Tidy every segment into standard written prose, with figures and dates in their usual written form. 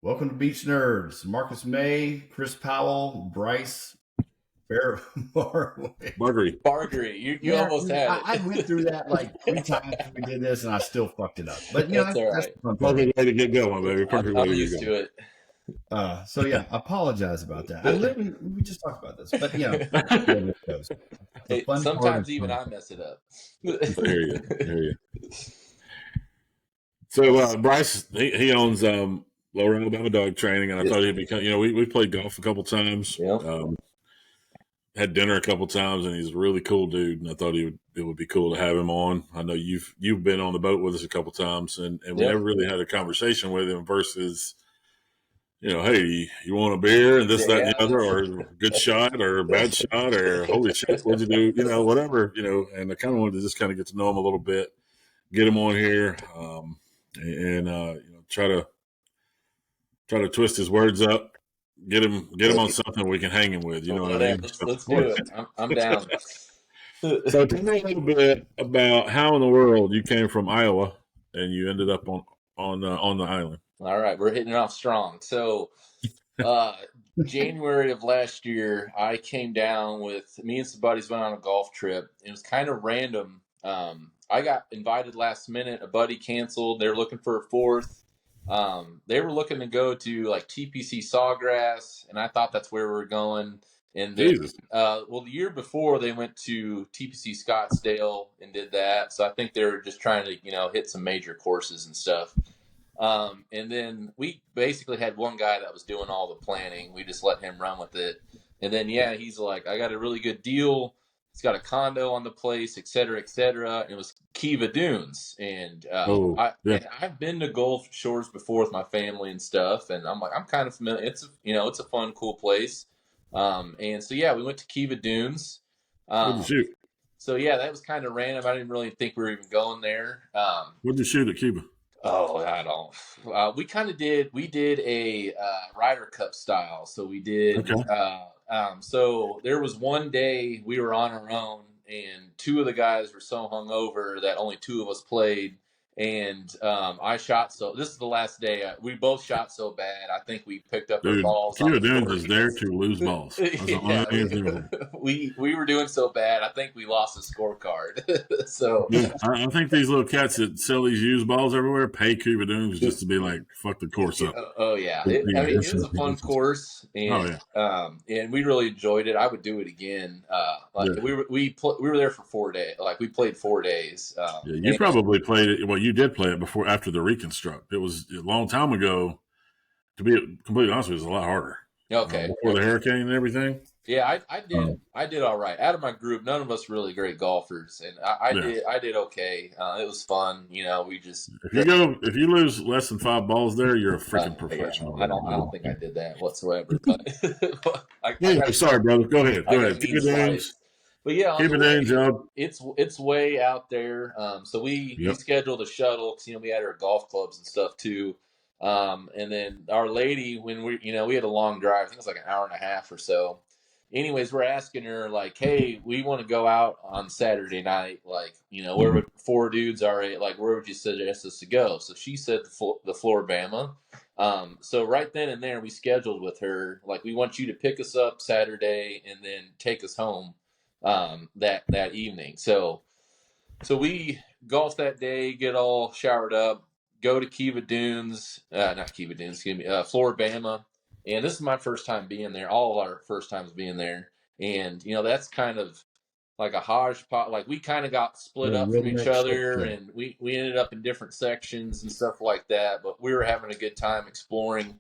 Welcome to Beach Nerds. Marcus May, Chris Powell, Bryce Baragary. Baragary. You almost had it. I went through that like 3 times when we did this, and I still fucked it up. But That's all that's right. the fun part. Perfect way to get going, baby. Perfect way I'm to get used going. to it. So yeah, apologize about that. We just talked about this, but it goes. Hey, sometimes even I mess it up. I hear you. So Bryce, he owns Lower Alabama Dog Training, and I thought he'd be. We played golf a couple times. Yeah. Had dinner a couple times, and he's a really cool dude. And I thought it would be cool to have him on. I know you've been on the boat with us a couple times, and we never really had a conversation with him versus. Hey, you want a beer and this, that, and the other, or good shot or bad shot, or holy shit, what'd you do? Whatever, and I kind of wanted to just kind of get to know him a little bit, get him on here, and try to twist his words up, get him on something we can hang him with. You know what I mean? Let's do it. I'm down. So tell me a little bit about how in the world you came from Iowa and you ended up on the island. All right, we're hitting it off strong. So, January of last year, I came down with me and some buddies went on a golf trip. It was kind of random. I got invited last minute. A buddy canceled. They were looking for a fourth. They were looking to go to like TPC Sawgrass, and I thought that's where we were going. And then, the year before they went to TPC Scottsdale and did that. So I think they were just trying to, hit some major courses and stuff. And then we basically had one guy that was doing all the planning. We just let him run with it. And then, he's like, I got a really good deal. He's got a condo on the place, et cetera, et cetera. And it was Kiva Dunes. And I've been to Gulf Shores before with my family and stuff. And I'm like, I'm kind of familiar. It's a fun, cool place. And so, we went to Kiva Dunes. So, that was kind of random. I didn't really think we were even going there. What did you shoot at Kiva? Oh, I don't. We did a Ryder Cup style. So we did. Okay. So there was one day we were on our own, and two of the guys were so hungover that only two of us played. And I shot this is the last day. We both shot so bad. I think we picked up our balls. Kiva Dunes is there to lose balls. We were doing so bad. I think we lost the scorecard. So I think these little cats that sell these used balls everywhere pay Kiva Dunes just to be like, fuck the course up. Oh yeah, it was a fun course, and and we really enjoyed it. I would do it again. We were there for 4 days. Like we played 4 days. You probably played it. Well, you did play it after the reconstruct. It was a long time ago. To be completely honest with you, it was a lot harder. Okay. Before the hurricane and everything. Yeah, I did all right. Out of my group, none of us really great golfers, and I did okay. It was fun. We just if you lose less than 5 balls there, you're a freaking professional. I don't think I did that whatsoever. But sorry, brother. Go ahead. Keep it down. But keep it down, job. It's way out there. So we scheduled a shuttle because we had our golf clubs and stuff too. And then our lady, when we had a long drive. I think it was like an hour and a half or so. Anyways, we're asking her like, hey, we want to go out on Saturday night. Like, where would 4 dudes are at? Like, where would you suggest us to go? So she said the Floribama. So right then and there, we scheduled with her. Like, we want you to pick us up Saturday and then take us home that evening. So we golf that day, get all showered up, go to Kiva Dunes, not Kiva Dunes, excuse me, Floribama. And this is my first time being there, all of our first times being there. And, that's kind of like a hodgepodge. Like we kind of got split up from each other and we ended up in different sections and stuff like that. But we were having a good time exploring.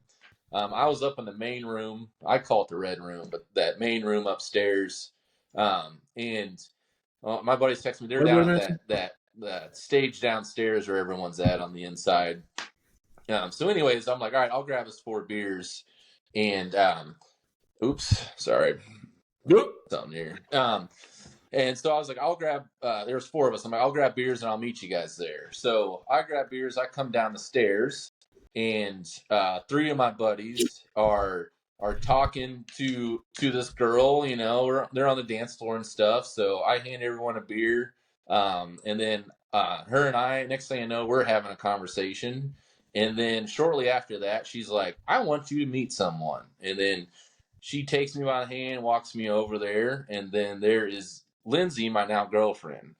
I was up in the main room. I call it the red room, but that main room upstairs. And my buddies texted me. They're down at that stage downstairs where everyone's at on the inside. So anyways, I'm like, all right, I'll grab us 4 beers. And oops, sorry. Something here. And so I was like, I'll grab there's 4 of us. I'm like, I'll grab beers and I'll meet you guys there. So I grab beers, I come down the stairs, and 3 of my buddies are talking to this girl, they're on the dance floor and stuff. So I hand everyone a beer. And then her and I, next thing I know, we're having a conversation. And then shortly after that, she's like, I want you to meet someone. And then she takes me by the hand, walks me over there, and then there is Lindsay, my now girlfriend.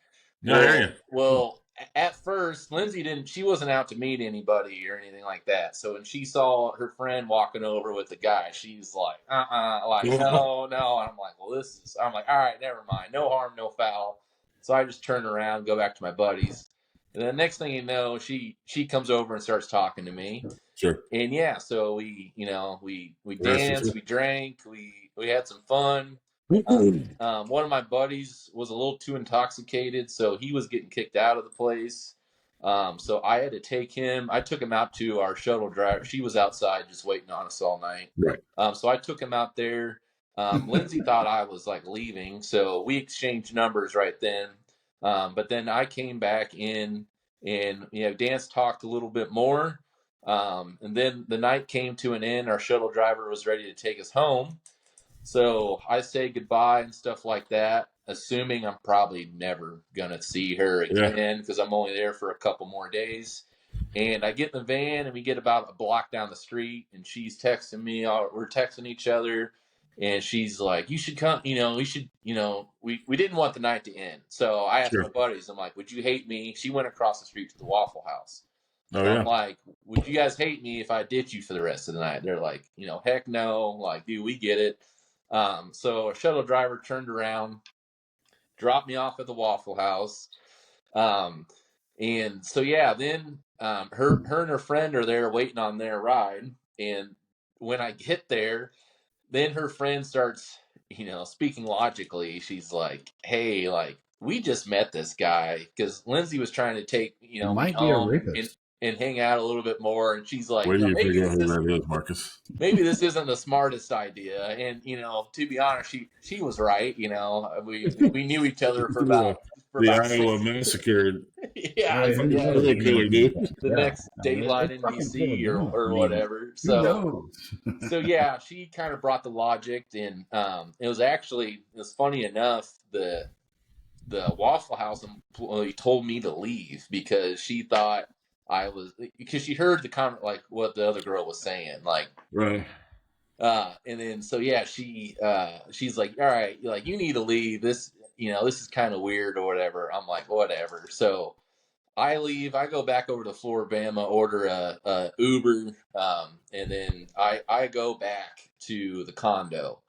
Well, at first, Lindsay she wasn't out to meet anybody or anything like that. So when she saw her friend walking over with the guy, she's like, like, no. And I'm like, well, I'm like, all right, never mind. No harm, no foul. So I just turn around, go back to my buddies. And then the next thing you know, she comes over and starts talking to me. Sure. And yeah, so we danced, we drank, we had some fun. One of my buddies was a little too intoxicated, so he was getting kicked out of the place. So I had to take him. I took him out to our shuttle driver. She was outside just waiting on us all night. Right. So I took him out there. Lindsay thought I was like leaving, so we exchanged numbers right then. But then I came back in, and Dance talked a little bit more. And then the night came to an end. Our shuttle driver was ready to take us home. So I say goodbye and stuff like that, assuming I'm probably never going to see her again because I'm only there for a couple more days. And I get in the van and we get about a block down the street, and she's texting me. We're texting each other, and she's like, you should come, we should, we didn't want the night to end. So I asked my buddies, I'm like, would you hate me? She went across the street to the Waffle House. I'm like, would you guys hate me if I ditch you for the rest of the night? They're like, heck no. Like, dude, we get it. So a shuttle driver turned around, dropped me off at the Waffle House. And so, then her and her friend are there waiting on their ride. And when I get there, then her friend starts, speaking logically. She's like, hey, like, we just met this guy because Lindsay was trying to take, me home and hang out a little bit more. And she's like, where do you figure out who that is, Marcus? Maybe this isn't the smartest idea. And, to be honest, she was right. We knew each other for about Iowa massacre. The next Dateline NBC or whatever. So she kind of brought the logic, and it was funny enough, the Waffle House employee told me to leave because she thought because she heard the comment, like what the other girl was saying, like, right. And then, she's like, all right, like, you need to leave. This is kind of weird or whatever. I'm like, whatever. So I leave, I go back over to Floribama, order a Uber. And then I go back to the condo.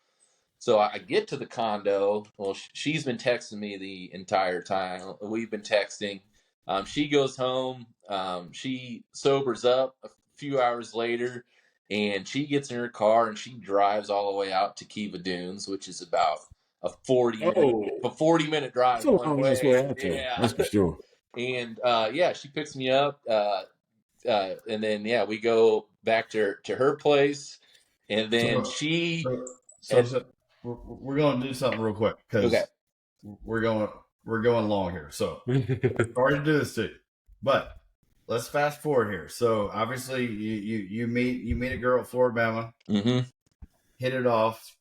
So I get to the condo. Well, she's been texting me the entire time. We've been texting. She goes home. She sobers up a few hours later, and she gets in her car and she drives all the way out to Kiva Dunes, which is about a 40-minute drive one way. Yeah, that's for sure. And she picks me up, and then we go back to her place, and then we're going to do something real quick because we're going long here. So sorry to do this to you, but let's fast forward here. So obviously you meet a girl at Floribama, hit it off.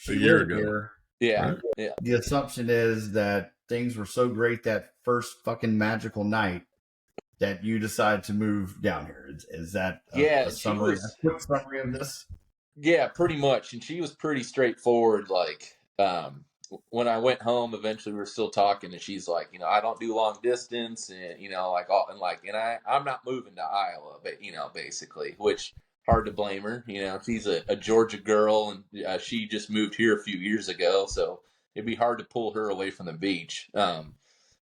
A year ago. Right? The assumption is that things were so great that first fucking magical night that you decide to move down here. Is that a quick summary of this? Yeah, pretty much. And she was pretty straightforward. Like, when I went home, eventually we were still talking, and she's like, I don't do long distance, and I'm not moving to Iowa, but basically, which hard to blame her. She's a Georgia girl, and she just moved here a few years ago, so it'd be hard to pull her away from the beach.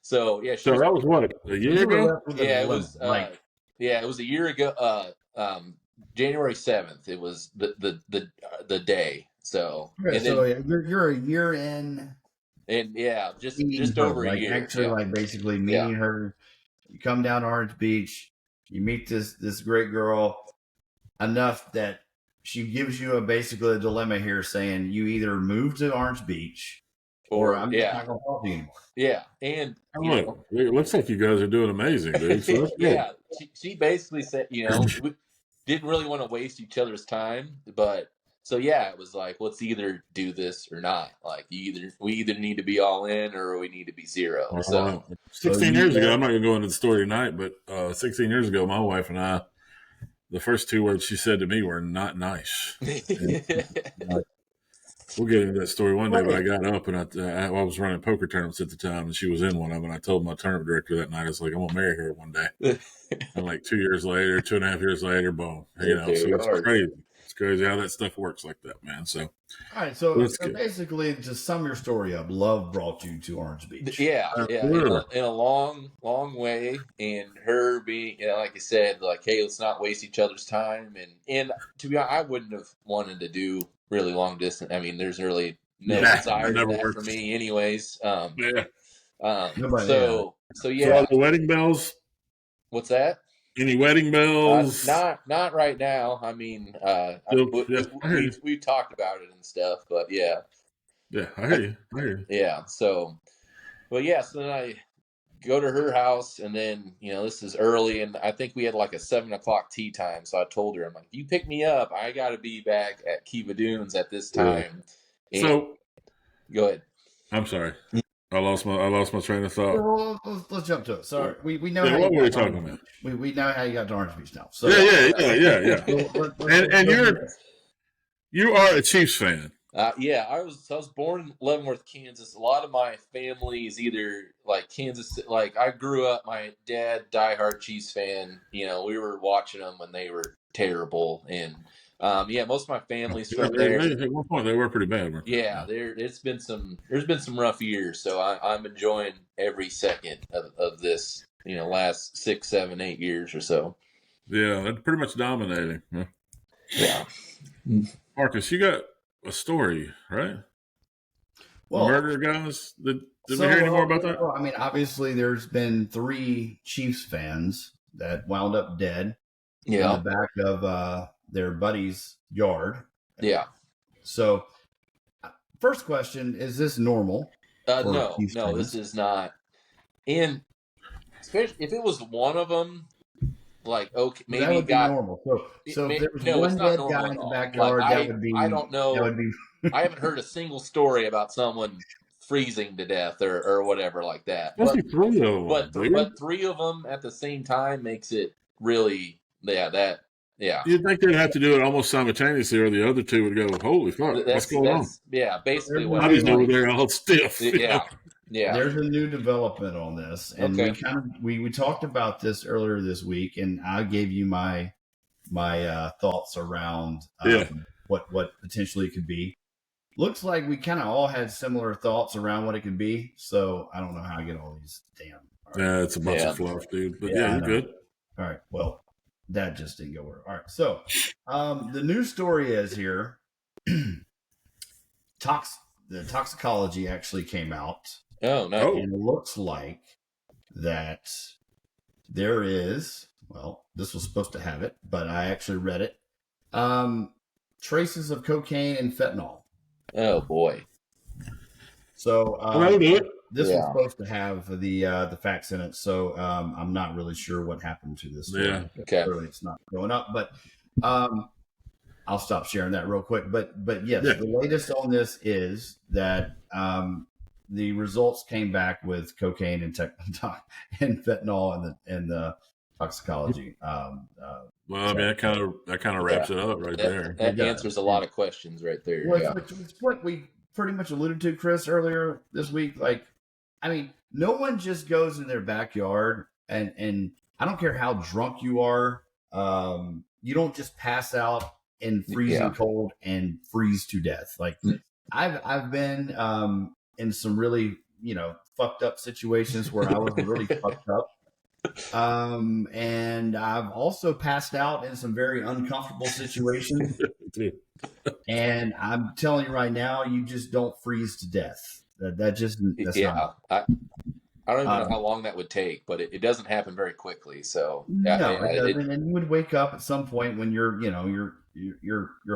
So that was what, a year ago? Yeah, it was. It was a year ago. January 7th. It was the day. So you're a year in, and just over a year. Actually, basically meeting her. You come down to Orange Beach. You meet this great girl enough that she gives you basically a dilemma here, saying you either move to Orange Beach or I'm not going to talk to you anymore. Yeah, and it looks like you guys are doing amazing, dude. So she basically said, we didn't really want to waste each other's time, but So yeah, it was like, let's either do this or not. Like we either need to be all in or we need to be zero. So 16 years ago, I'm not going to go into the story tonight, but 16 years ago, my wife and I, the first two words she said to me were "not nice." We'll get into that story one day, but I got up and I was running poker tournaments at the time, and she was in one of them. And I told my tournament director that night, I was like, I'm going to marry her one day. And like 2 years later, 2.5 years later, boom. You know, so it's crazy. It's crazy how that stuff works like that, man. So, all right. So basically, to sum your story up, love brought you to Orange Beach. Yeah. In a long, long way. And her being, like you said, like, hey, let's not waste each other's time. And to be honest, I wouldn't have wanted to do really long distance. I mean, there's really no desire to that for me, anyways. So yeah. So are the wedding bells? What's that? Any wedding bells? Not right now. I mean, we talked about it and stuff, but yeah. Yeah, I hear you. Yeah. So, but yeah. So then I go to her house, and then this is early, and I think we had like a 7:00 tea time. So I told her, I'm like, you pick me up, I got to be back at Kiva Dunes at this time. Yeah. So go ahead. I'm sorry. I lost my train of thought. Well, let's jump to it. So we know how what were we talking about. We know how you got to Orange Beach now. So Yeah. And you are a Chiefs fan. Yeah, I was born in Leavenworth, Kansas. A lot of my family is either like Kansas. Like I grew up, my dad diehard Chiefs fan. We were watching them when they were terrible, and most of my family's from there. At one point, they were pretty bad. Yeah, there's been some rough years. So I'm enjoying every second of this. Last 6, 7, 8 years or so. Yeah, they're pretty much dominating. Huh? Yeah, Marcus, you got a story, right? Well, the murder guys. Did we hear any more about that? Well, I mean, obviously, there's been 3 Chiefs fans that wound up dead in the back of their buddy's yard. Yeah. So, first question: is this normal? No, this is not. And especially if it was one of them. Like, okay, maybe that would be normal. So if there was one dead guy in the backyard, that would be. I don't know. That would be. I haven't heard a single story about someone freezing to death or whatever like that. But 3 of them. But 3 of them at the same time makes it really. Yeah. You'd think they'd have to do it almost simultaneously, or the other 2 would go, "Holy fuck, what's going on?" Yeah, basically what. Bobby's over there all stiff. Yeah. Yeah. There's a new development on this, and we talked about this earlier this week, and I gave you my thoughts around what potentially could be. Looks like we kind of all had similar thoughts around what it could be, so I don't know how I get all these damn. Yeah, it's a bunch of fluff, dude. But you're good. All right, well, that just didn't go where. All right, so the new story is here. The toxicology actually came out. Oh, no. And it looks like that there is, well, this was supposed to have it, but I actually read it. Traces of cocaine and fentanyl. Oh, boy. So this was supposed to have the facts in it, so I'm not really sure what happened to this story. Yeah. Okay. Clearly it's not going up, but I'll stop sharing that real quick. But yes, the latest on this is that the results came back with cocaine and fentanyl and the toxicology. Well, I mean, that kind of wraps it up right there. That answers a lot of questions right there. Well, it's what we pretty much alluded to, Chris, earlier this week. Like, I mean, no one just goes in their backyard and I don't care how drunk you are. You don't just pass out in freezing cold and freeze to death. Like, I've been in some really, fucked up situations where I was really fucked up. And I've also passed out in some very uncomfortable situations. And I'm telling you right now, you just don't freeze to death. That's not. I don't even know how long that would take, but it doesn't happen very quickly. So and you would wake up at some point when your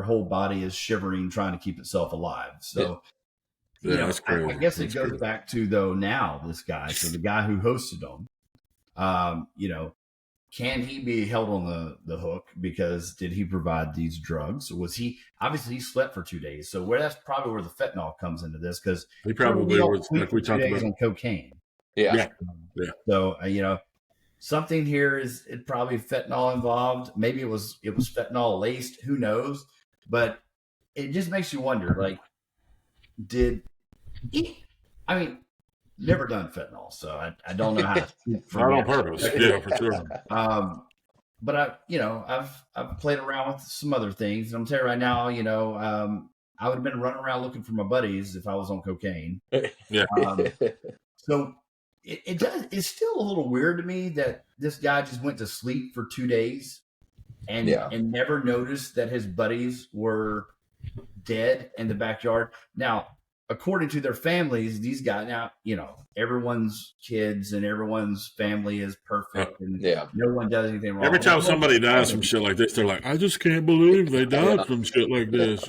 whole body is shivering, trying to keep itself alive. So. That's crazy. I guess it goes back to, though, now this guy, so the guy who hosted them, can he be held on the hook because did he provide these drugs? Was he obviously he slept for 2 days? So that's probably where the fentanyl comes into this because he probably was like we talked about on cocaine. Yeah. So something here is it probably fentanyl involved. Maybe it was fentanyl laced. Who knows? But it just makes you wonder. Like, did he? I mean, never done fentanyl, so I don't know how to speak not on purpose. Yeah, for sure. But I've played around with some other things, and I'm telling you right now, I would have been running around looking for my buddies if I was on cocaine. Yeah. So it's still a little weird to me that this guy just went to sleep for 2 days and never noticed that his buddies were dead in the backyard. Now, according to their families, these guys now, everyone's kids and everyone's family is perfect and no one does anything wrong. Every time somebody dies from shit like this, they're like, I just can't believe they died from shit like this,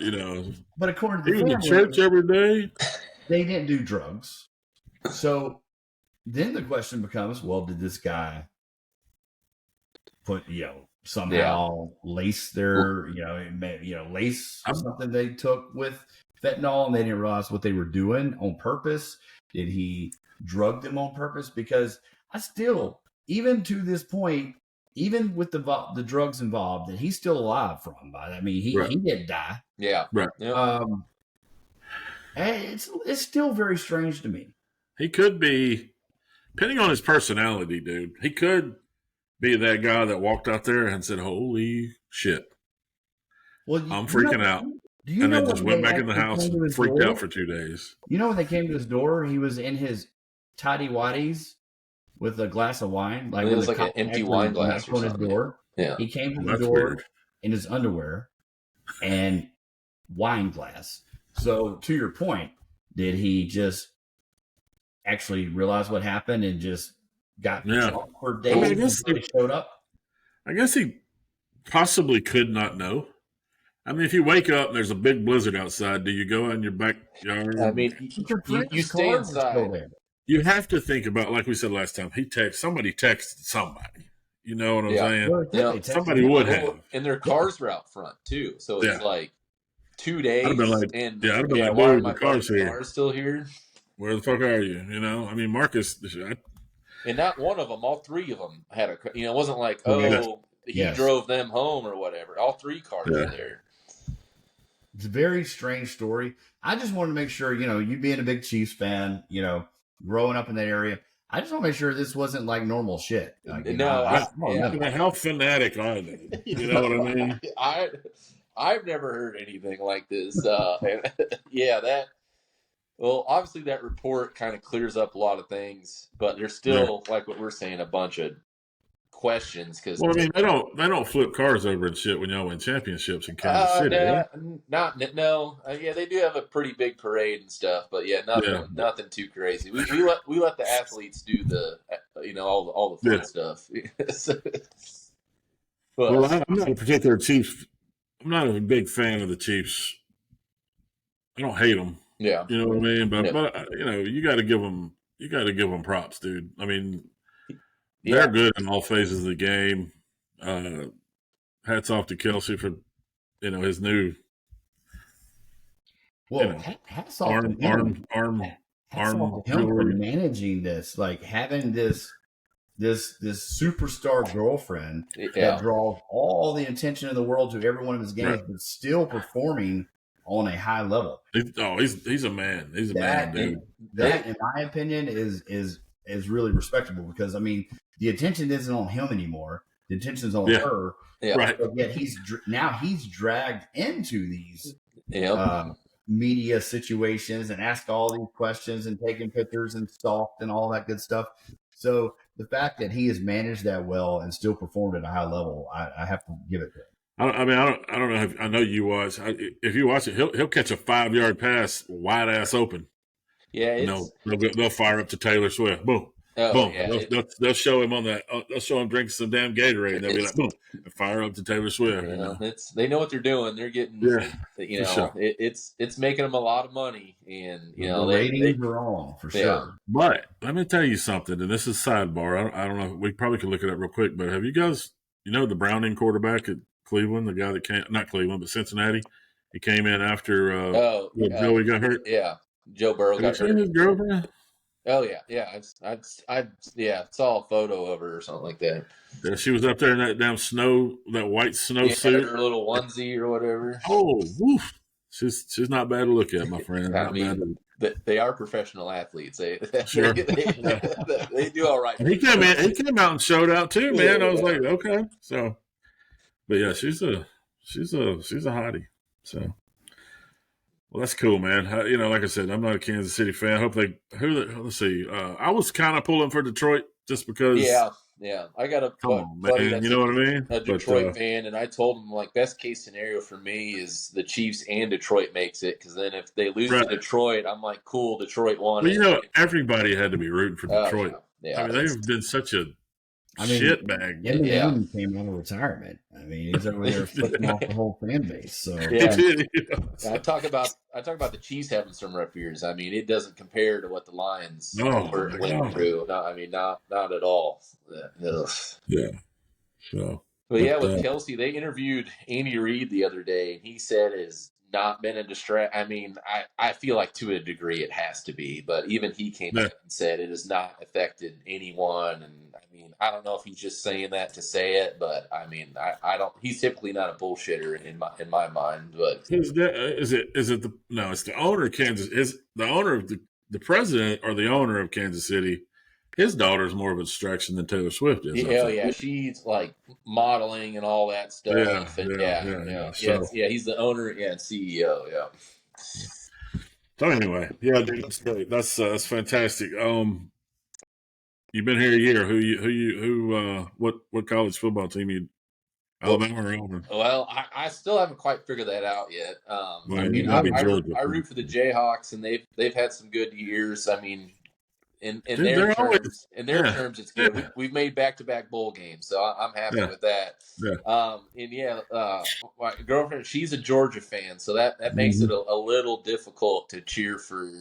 But according to the family, church every day, they didn't do drugs. So then the question becomes, well, did this guy put, somehow lace their, lace something they took with fentanyl and they didn't realize what they were doing on purpose? Did he drug them on purpose? Because I still, even to this point, even with the drugs involved, that he's still alive from. I mean, he didn't die. Yeah. Right. It's still very strange to me. He could be, depending on his personality, dude, he could be that guy that walked out there and said, holy shit. Well, I'm freaking out. And then just went back in the house and freaked out for 2 days. You know, when they came to his door, he was in his tidy whities with a glass of wine. Like it was like an empty wine glass on his door. Yeah. He came to the door in his underwear and wine glass. So to your point, did he just actually realize what happened and just got drunk for days until he showed up? I guess he possibly could not know. I mean, if you wake up and there's a big blizzard outside, do you go in your backyard? I mean, you stay inside. You have to think about, like we said last time, somebody texted somebody. You know what I'm saying? Yeah. Somebody would have. And their cars were out front, too. So it's like 2 days. I'd have been like, and I'd be like, why are dude, my the car's here. Cars still here? Where the fuck are you? I mean, Marcus. And not one of them, all three of them had a, it wasn't like, he drove them home or whatever. All three cars were there. It's a very strange story. I just wanted to make sure, you being a big Chiefs fan, growing up in that area, I just want to make sure this wasn't like normal shit. Like, how fanatic are they? You know what I mean? I've never heard anything like this. Well, obviously that report kind of clears up a lot of things, but there's still, like what we're saying, a bunch of questions. Cause I mean, they don't flip cars over and shit when y'all win championships in Kansas City. They do have a pretty big parade and stuff, but nothing too crazy. We let the athletes do the all the fun stuff. I'm not a particular Chiefs. I'm not a big fan of the Chiefs. I don't hate them. Yeah, you know what I mean. But you got to give them props, dude. I mean. They're good in all phases of the game. Hats off to Kelsey for, his new. Hats off to him. Arm for managing this, like having this superstar girlfriend that draws all the attention in the world to every one of his games, but still performing on a high level. He's a man. He's a man, dude. That, in my opinion, is really respectable because the attention isn't on him anymore. The attention is on her. Yeah. Right. But yet he's dragged into these media situations and asked all these questions and taking pictures and stalked and all that good stuff. So the fact that he has managed that well and still performed at a high level, I have to give it to him. I don't know. I know you watch. If you watch it, he'll catch a 5-yard pass wide ass open. Yeah, they'll fire up to Taylor Swift. Boom. Oh boom. yeah, They'll show him on that. They'll show him drinking some damn Gatorade, and they'll be like, boom, and fire up to Taylor Swift. You know, they know what they're doing. They're getting, yeah, for sure. it's making them a lot of money, and the ratings are on for sure. But let me tell you something, and this is sidebar. I don't know. We probably could look it up real quick. But have you guys, the Browning quarterback at Cleveland, the guy that came, not Cleveland, but Cincinnati, he came in after Joey got hurt. Yeah, Joe Burrow got hurt. His girlfriend? Oh yeah. I saw a photo of her or something like that. Yeah, she was up there in that damn that white snow suit, her little onesie or whatever. Oh, woof. She's not bad to look at, my friend. They are professional athletes. They do all right. And he came out and showed out too, man. I was like, okay, so, but yeah, she's a hottie. So, well, that's cool, man. Like I said, I'm not a Kansas City fan. I hope let's see. I was kind of pulling for Detroit just because. Yeah. I got a buddy that's what I mean? A Detroit fan, and I told him, like, best case scenario for me is the Chiefs and Detroit makes it, because then if they lose to Detroit, I'm like, cool, Detroit won. Well, everybody had to be rooting for Detroit. Yeah. I mean, they've been such a shit bag. Yeah, he came out of retirement. I mean, he's over there flipping off the whole fan base. So I talk about the Chiefs having some rough years. I mean, it doesn't compare to what the Lions went through. No, I mean, not at all. Yeah. So, with Kelsey, they interviewed Andy Reid the other day, and he said it has not been a distraction. I mean, I feel like to a degree it has to be, but even he came out and said it has not affected anyone. And I mean, I don't know if he's just saying that to say it, but I mean, I don't. He's typically not a bullshitter in my mind. But it's the owner of Kansas. Is the owner of the president or the owner of Kansas City? His daughter's more of a distraction than Taylor Swift is. Yeah, she's like modeling and all that stuff. He's the owner and CEO. Yeah. So anyway, dude, that's great. That's fantastic. You've been here a year. What college football team you? Alabama or Auburn? Well, I still haven't quite figured that out yet. I root for the Jayhawks, and they've had some good years. I mean. In their terms, it's good. Yeah. We've made back-to-back bowl games, so I'm happy with that. Yeah. My girlfriend, she's a Georgia fan, so that makes it a little difficult to cheer for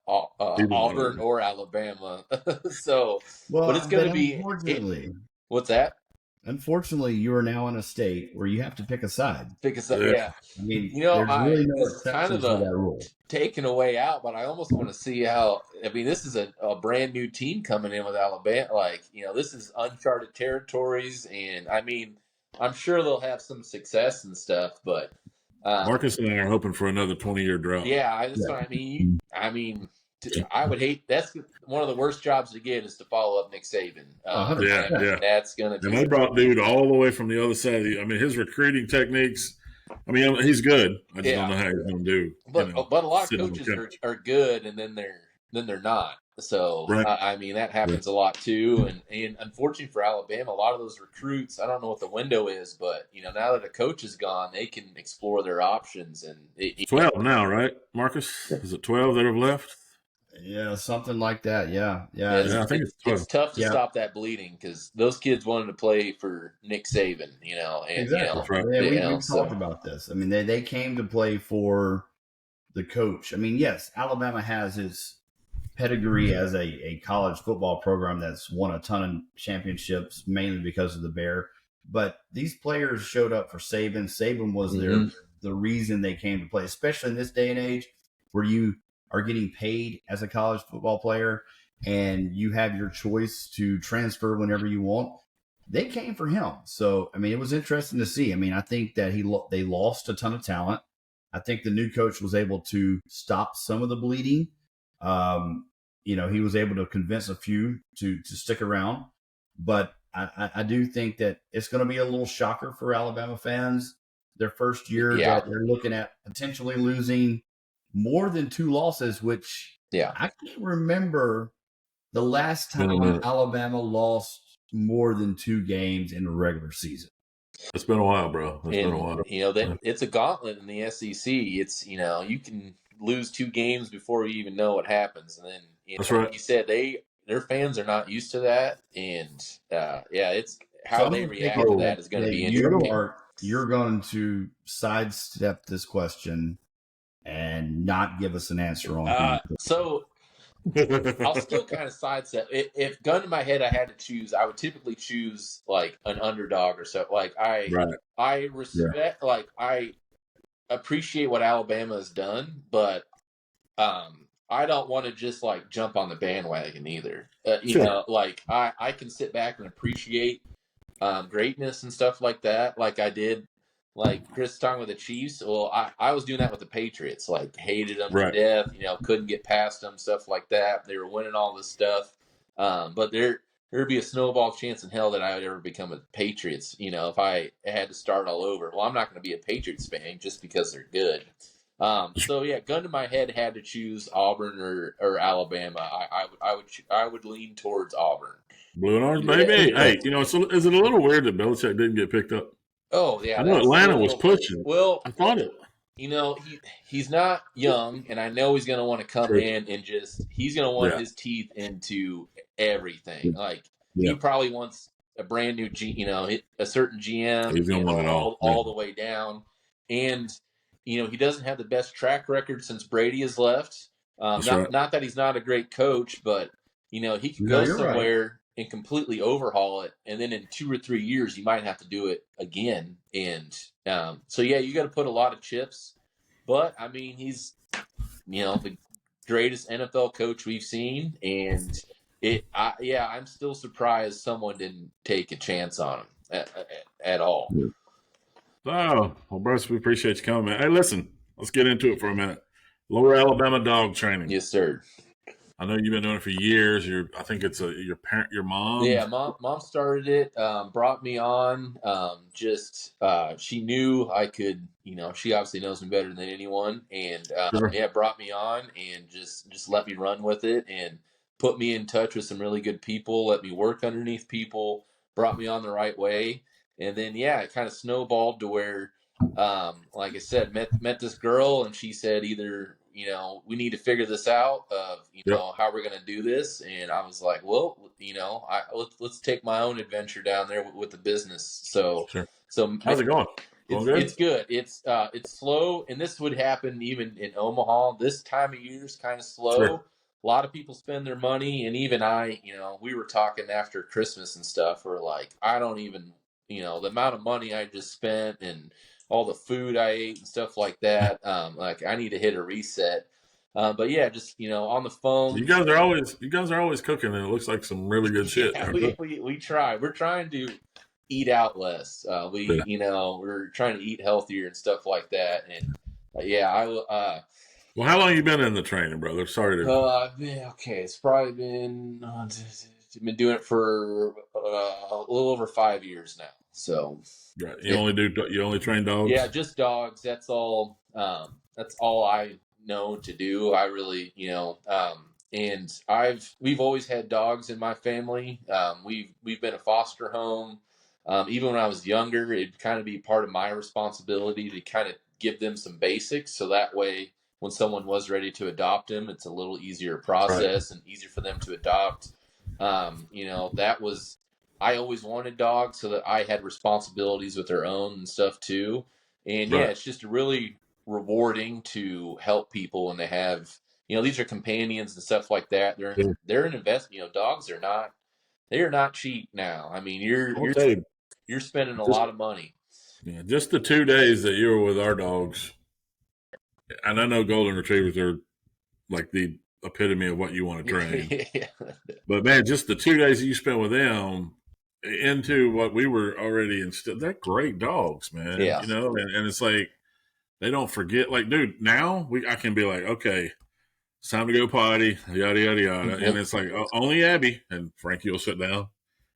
Auburn or Alabama. But it's going to be. What's that? Unfortunately, you are now in a state where you have to pick a side. Yeah. I mean, there's really no exception to that rule. Taken away out, but I almost want to see how. I mean, this is a brand new team coming in with Alabama. Like, this is uncharted territories, and I mean, I'm sure they'll have some success and stuff. But Marcus and I are hoping for another 20-year drought. Yeah, that's what I mean. I would hate. That's one of the worst jobs to get is to follow up Nick Saban. That's gonna. And they brought dude all the way from the other side. His recruiting techniques. I mean, he's good. I just don't know how he's going to do. But a lot of coaches are good, and then they're not. So I mean, that happens a lot too. And unfortunately for Alabama, a lot of those recruits, I don't know what the window is, but now that a coach is gone, they can explore their options. And 12 now, right, Marcus? Is it 12 that have left? Yeah, something like that. Yeah. I think it's tough to stop that bleeding because those kids wanted to play for Nick Saban, And, exactly. We talked about this. I mean, they came to play for the coach. I mean, yes, Alabama has its pedigree as a college football program that's won a ton of championships, mainly because of the Bear. But these players showed up for Saban. Saban was the reason they came to play, especially in this day and age where you are getting paid as a college football player and you have your choice to transfer whenever you want. They came for him. So, I mean, it was interesting to see. I mean, I think that they lost a ton of talent. I think the new coach was able to stop some of the bleeding. He was able to convince a few to stick around. But I do think that it's going to be a little shocker for Alabama fans. Their first year that they're looking at potentially losing more than 2 losses, which I can't remember the last time Alabama lost more than 2 games in a regular season. It's been a while, bro. Been a while. It's a gauntlet in the SEC. It's you can lose 2 games before you even know what happens, and then that's right. Like you said, they their fans are not used to that, and it's how they react to that is going to be interesting. You're going to sidestep this question and not give us an answer on him. So I'll still kind of sidestep. If gun to my head, I had to choose, I would typically choose like an underdog or so. Like I respect, like I appreciate what Alabama has done, but I don't want to just like jump on the bandwagon either. You know, like I can sit back and appreciate greatness and stuff like that, like I did. Like Chris talking with the Chiefs, well, I was doing that with the Patriots. Like hated them to death, you know, couldn't get past them, stuff like that. They were winning all this stuff, but there'd be a snowball chance in hell that I would ever become a Patriots. You know, if I had to start all over. Well, I'm not going to be a Patriots fan just because they're good. So yeah, gun to my head, had to choose Auburn or Alabama. I would lean towards Auburn. Blue and orange, baby. Hey, you know, is it a little weird that Belichick didn't get picked up? Oh yeah, I know Atlanta was pushing. Well, I thought it. You know, he's not young, and I know he's going to want to come in and he's going to want his teeth into everything. Like he probably wants a brand new a certain GM. He's going to want it all the way down, and you know he doesn't have the best track record since Brady has left. Not that he's not a great coach, but you know he could go somewhere and completely overhaul it, and then in 2 or 3 years you might have to do it again. And so yeah, you got to put a lot of chips, but I mean he's the greatest NFL coach we've seen, and I'm still surprised someone didn't take a chance on him at all. Oh, well, Bryce, we appreciate you coming, man. Hey, listen, let's get into it for a minute. Lower Alabama dog training. Yes, sir. I know you've been doing it for years. I think it's your mom. Yeah, mom started it, brought me on. She knew I could, she obviously knows me better than anyone, and brought me on and just let me run with it and put me in touch with some really good people. Let me work underneath people. Brought me on the right way, and then it kind of snowballed to where, like I said, met this girl, and she said either. We need to figure this out of, how we're going to do this. And I was like, well, let's take my own adventure down there with the business. So how's it going? It's good. It's slow. And this would happen even in Omaha. This time of year is kind of slow. Sure. A lot of people spend their money. And even we were talking after Christmas and stuff. We're like, I don't even, the amount of money I just spent and all the food I ate and stuff like that. Like I need to hit a reset. But yeah, just on the phone. You guys are always cooking, and it looks like some really good shit. Yeah, we try. We're trying to eat out less. We're trying to eat healthier and stuff like that. And well, how long you been in the training, brother? Sorry to. It's probably been doing it for a little over 5 years now. So. Right. You only train dogs? Yeah, just dogs. That's all. That's all I know to do. I really, and we've always had dogs in my family. We've been a foster home. Even when I was younger, it'd kind of be part of my responsibility to kind of give them some basics, so that way, when someone was ready to adopt them, it's a little easier process and easier for them to adopt. That was. I always wanted dogs so that I had responsibilities with their own and stuff too. And it's just really rewarding to help people when they have, these are companions and stuff like that. They're an investment. Dogs they are not cheap now. I mean, you're spending a lot of money. Yeah, just the 2 days that you were with our dogs, and I know golden retrievers are like the epitome of what you want to train. But man, just the 2 days that you spent with them into what we were already instilled. They're great dogs, man. Yeah. And it's like they don't forget. Like, dude, now I can be like, okay, it's time to go potty, yada yada yada, and it's like only Abby and Frankie will sit down,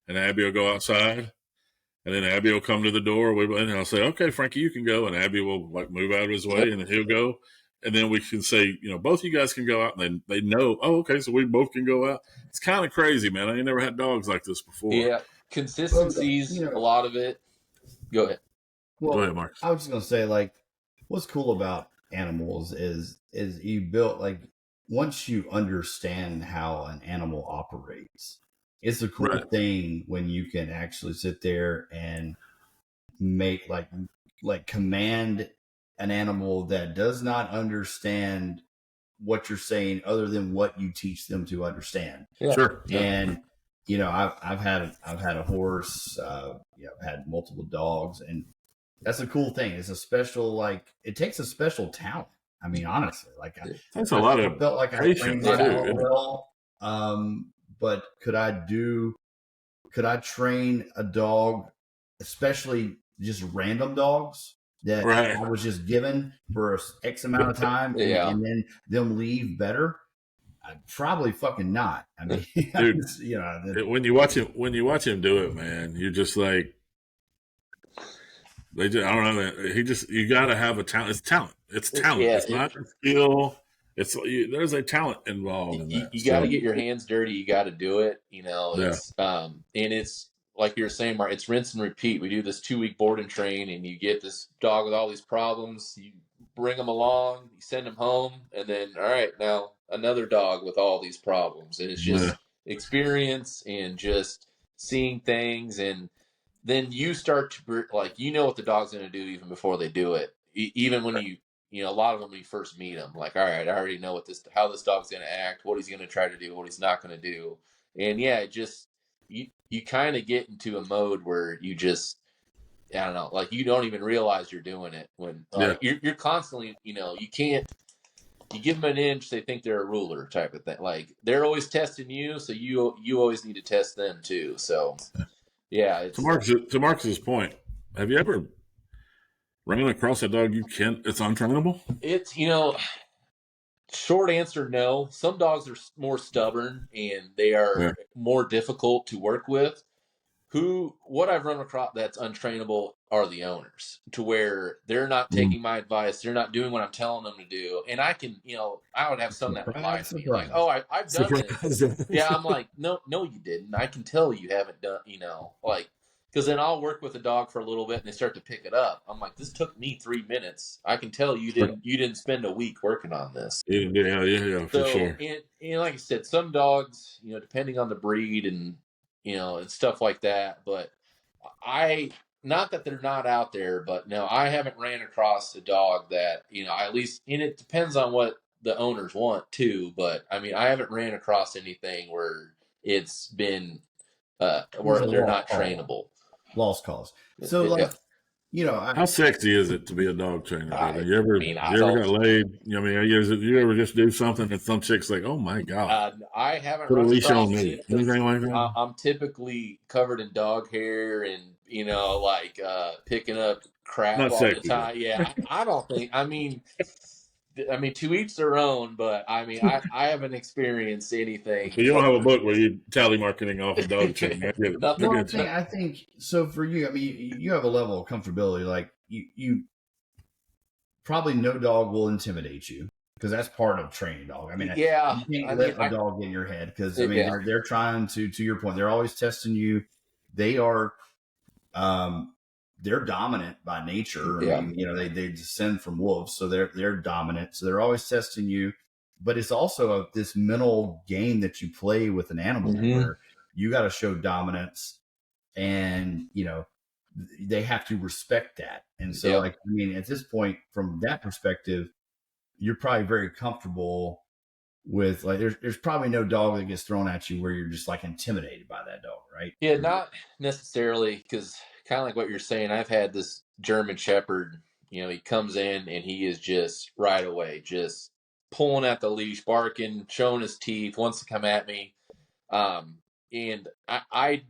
and Abby will go outside, and then Abby will come to the door, and I'll say, okay, Frankie, you can go, and Abby will like move out of his way, and then he'll go, and then we can say, both of you guys can go out, and then they know, oh, okay, so we both can go out. It's kind of crazy, man. I ain't never had dogs like this before. Yeah. Consistencies, a lot of it. Go ahead. Well, go ahead, Mark. I was just gonna say, like, what's cool about animals is you built, like, once you understand how an animal operates, it's a cool Right. thing when you can actually sit there and make like command an animal that does not understand what you're saying other than what you teach them to understand. Yeah. Sure. And you know, I've had a horse, you know, I've had multiple dogs, and that's a cool thing. It's a special, like, it takes a special talent. I mean, honestly, like that's a lot of felt like I trained patience my too. dog well. But could I train a dog, especially just random dogs that Right. I was just given for X amount of time and then them leave better? Probably fucking not. I mean, dude, you know, when you watch him do it, man, you're just like, I don't know. You got to have a talent. It's talent. It's talent. Yeah, it's not skill. There's a talent involved in that. You got to get your hands dirty. You got to do it. You know, it's and it's like you were saying, Mark. It's rinse and repeat. We do this 2-week board and train, and you get this dog with all these problems. You bring them along, you send them home, and then all right, now another dog with all these problems, and it's just experience and just seeing things, and then you start to like, you know what the dog's going to do even before they do it. Even when you know, a lot of them when you first meet them, like, all right, I already know how this dog's going to act, what he's going to try to do, what he's not going to do. And yeah, it just, you kind of get into a mode where you just, I don't know, like you don't even realize you're doing it when you're constantly, you know, you give them an inch, they think they're a ruler type of thing. Like they're always testing you. So you always need to test them too. So yeah. It's, to Marcus's point, have you ever running across a dog it's untrainable? It's, you know, short answer, no. Some dogs are more stubborn and they are more difficult to work with. What I've run across that's untrainable are the owners, to where they're not taking my advice, they're not doing what I'm telling them to do, and I can, you know, I would have some that would lie to me, like, oh, I've done this. Yeah, I'm like, no, you didn't. I can tell you haven't done, you know, like, because then I'll work with a dog for a little bit and they start to pick it up. I'm like, this took me 3 minutes. I can tell you didn't spend a week working on this. Yeah, for sure. And like I said, some dogs, you know, depending on the breed and, you know, and stuff like that. But not that they're not out there, but no, I haven't ran across a dog that, you know, at least, and it depends on what the owners want too. But I mean, I haven't ran across anything where it's been, where they're not trainable. Lost cause. So like, you know, how sexy is it to be a dog trainer? You ever got laid? I mean, you ever just do something and some chick's like, "Oh my god"? I haven't put a run leash on across me. Anything like that? I'm typically covered in dog hair and, you know, like picking up crap Not all sexy, the time. Yeah, I don't think. I mean, to each their own. But I mean, I haven't experienced anything. So you don't have a book where you tally marketing off a dog training. I think so. For you, I mean, you have a level of comfortability. Like you probably no dog will intimidate you, because that's part of training dog. I mean, you can't let a dog get in your head, because I mean, they're trying to your point, they're always testing you. They are, they're dominant by nature. I mean, you know, they descend from wolves, so they're dominant. So they're always testing you. But it's also this mental game that you play with an animal, where you got to show dominance, and you know, they have to respect that. And so, like, I mean, at this point, from that perspective, you're probably very comfortable with, like, there's probably no dog that gets thrown at you where you're just like intimidated by that dog, right? Yeah, not necessarily, because kind of like what you're saying, I've had this German Shepherd, you know, he comes in and he is just right away, just pulling at the leash, barking, showing his teeth, wants to come at me. And I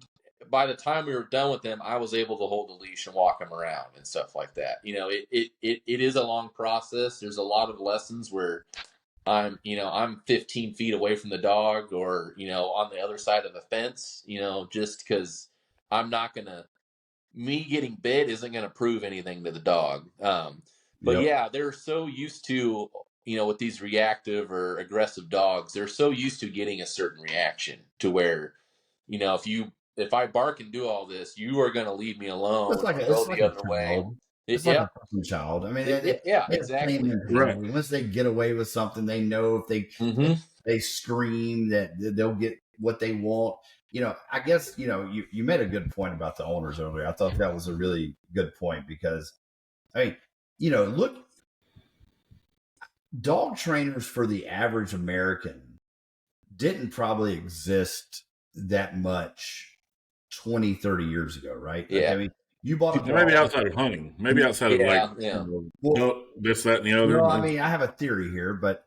by the time we were done with him, I was able to hold the leash and walk him around and stuff like that. You know, it is a long process. There's a lot of lessons where I'm 15 feet away from the dog, or, you know, on the other side of the fence, you know, just because me getting bit isn't going to prove anything to the dog. But yeah, they're so used to, you know, with these reactive or aggressive dogs, they're so used to getting a certain reaction, to where, you know, if I bark and do all this, you are going to leave me alone, It's like go the other way. It's like a fucking child. I mean, they exactly. Right. Once they get away with something, they know if they scream that they'll get what they want. I guess, you made a good point about the owners earlier. I thought that was a really good point because, I mean, look, dog trainers for the average American didn't probably exist that much 20, 30 years ago, right? Yeah. I mean, you bought a dog. Maybe outside of hunting. Maybe outside of this, that, and the other. I mean, I have a theory here, but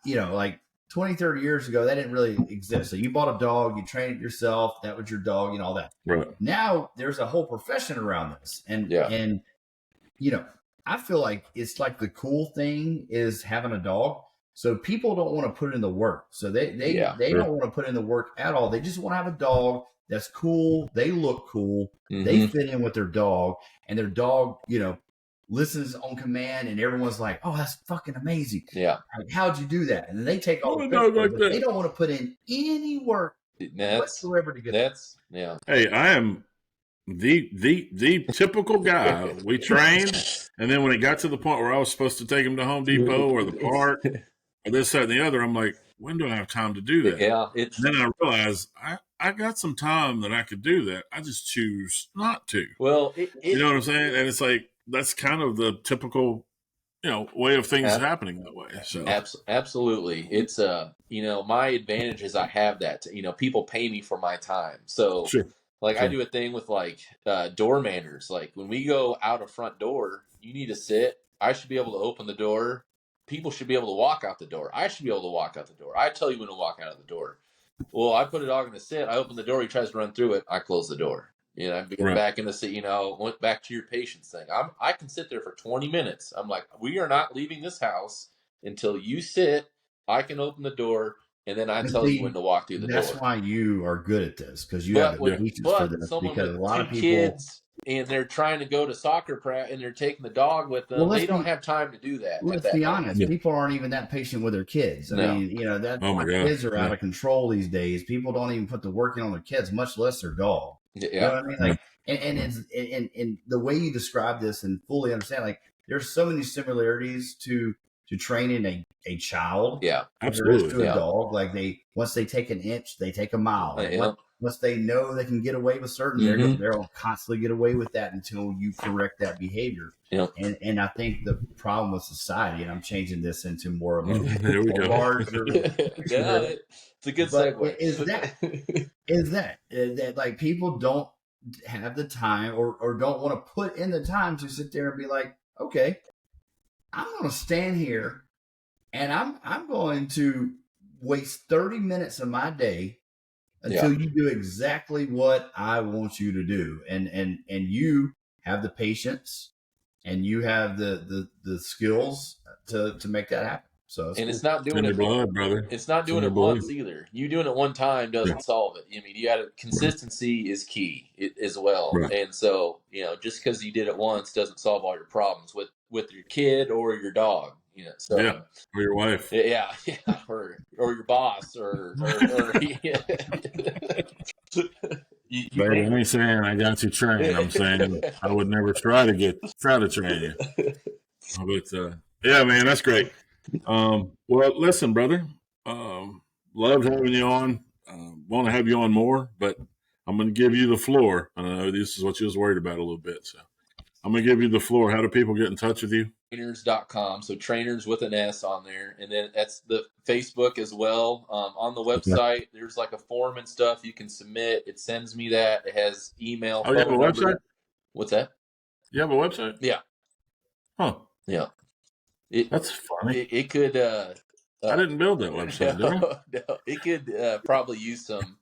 like 20, 30 years ago, that didn't really exist. So you bought a dog, you trained it yourself, that was your dog, and all that. Right. Now there's a whole profession around this. And I feel like it's like the cool thing is having a dog. So people don't want to put in the work. So they don't want to put in the work at all. They just want to have a dog that's cool. They look cool. They fit in with their dog, and their dog, listens on command, and everyone's like, "Oh, that's fucking amazing." Yeah. Like, how'd you do that? And then they take all the pictures, but they don't want to put in any work whatsoever to get that. Hey, I am the typical guy. We trained, and then when it got to the point where I was supposed to take him to Home Depot or the park or this, that, and the other, I'm like, when do I have time to do that? Yeah. Then I realized I got some time that I could do that. I just choose not to. Well, you know what I'm saying? And it's like, that's kind of the typical, way of things happening that way. So absolutely. It's, my advantage is I have that, people pay me for my time. So I do a thing with door manners. Like when we go out a front door, you need to sit. I should be able to open the door. People should be able to walk out the door. I should be able to walk out the door. I tell you when to walk out of the door. Well, I put a dog in the sit. I open the door. He tries to run through it. I close the door. I get back in the sit. Went back to your patience thing. I can sit there for 20 minutes. I'm like, we are not leaving this house until you sit. I can open the door, and then I tell you when to walk through the door. That's why you are good at this, because you have the patience for this. Because a lot of people, kids, and they're trying to go to soccer practice, and they're taking the dog with them. They don't have time to do that. Let's be honest. People aren't even that patient with their kids. I mean, kids are out of control these days. People don't even put the work in on their kids, much less their dog. Yeah. You know what I mean? Like, and it's and the way you describe this and fully understand, like, there's so many similarities to training a child. Yeah, absolutely. To a dog, like once they take an inch, they take a mile. Once they know they can get away with certain, they'll constantly get away with that until you correct that behavior. Yeah. And I think the problem with society, and I'm changing this into more of a larger. It's a good segue. Is that like people don't have the time or don't want to put in the time to sit there and be like, okay, I'm going to stand here and I'm going to waste 30 minutes of my day until you do exactly what I want you to do. And you have the patience and you have the skills to make that happen. So it's not doing it, brother. It's not doing it once either. You doing it one time doesn't solve it. I mean, you got to consistency is key as well. Right. And so, just because you did it once doesn't solve all your problems with your kid or your dog. So or your wife. or your boss or But I ain't saying I got you trained. I'm saying I would never try to train you. But man, that's great. Well, listen, brother. Loved having you on. Want to have you on more, but I'm going to give you the floor. I know this is what you was worried about a little bit, so I'm going to give you the floor. How do people get in touch with you? Trainers.com. So trainers with an S on there. And then that's the Facebook as well. On the website, there's like a form and stuff you can submit. It sends me that. It has email. Oh, you have a website? What's that? You have a website? Yeah. Huh. Yeah. That's funny. It could. I didn't build that website, did I? No, it could probably use some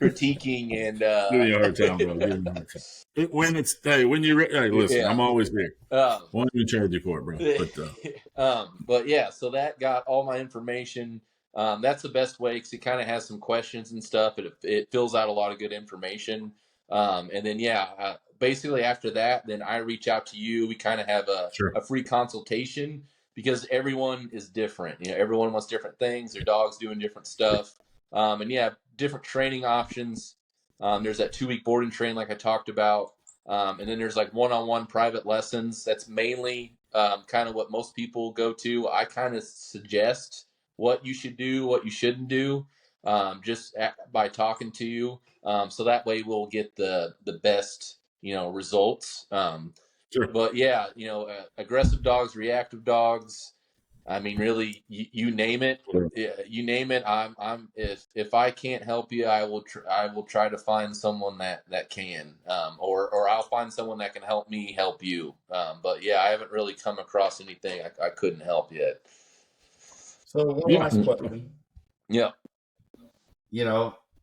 critiquing and give me a hard time, bro. Give me a hard time. When you're listen, I'm always here. Won't even charge you for it, bro. But so that got all my information. That's the best way because it kind of has some questions and stuff. It fills out a lot of good information. And then basically after that, then I reach out to you. We kind of have a free consultation because everyone is different. Everyone wants different things. Their dog's doing different stuff. And different training options. There's that 2-week board and train like I talked about. And then there's like one-on-one private lessons. That's mainly kind of what most people go to. I kind of suggest what you should do, what you shouldn't do, by talking to you. So that way we'll get the best, results. Sure. But yeah, aggressive dogs, reactive dogs. I mean, really, you name it. You name it. If I can't help you, I will try to find someone that can, or I'll find someone that can help me help you. But yeah, I haven't really come across anything I couldn't help yet. So one last question. Yeah.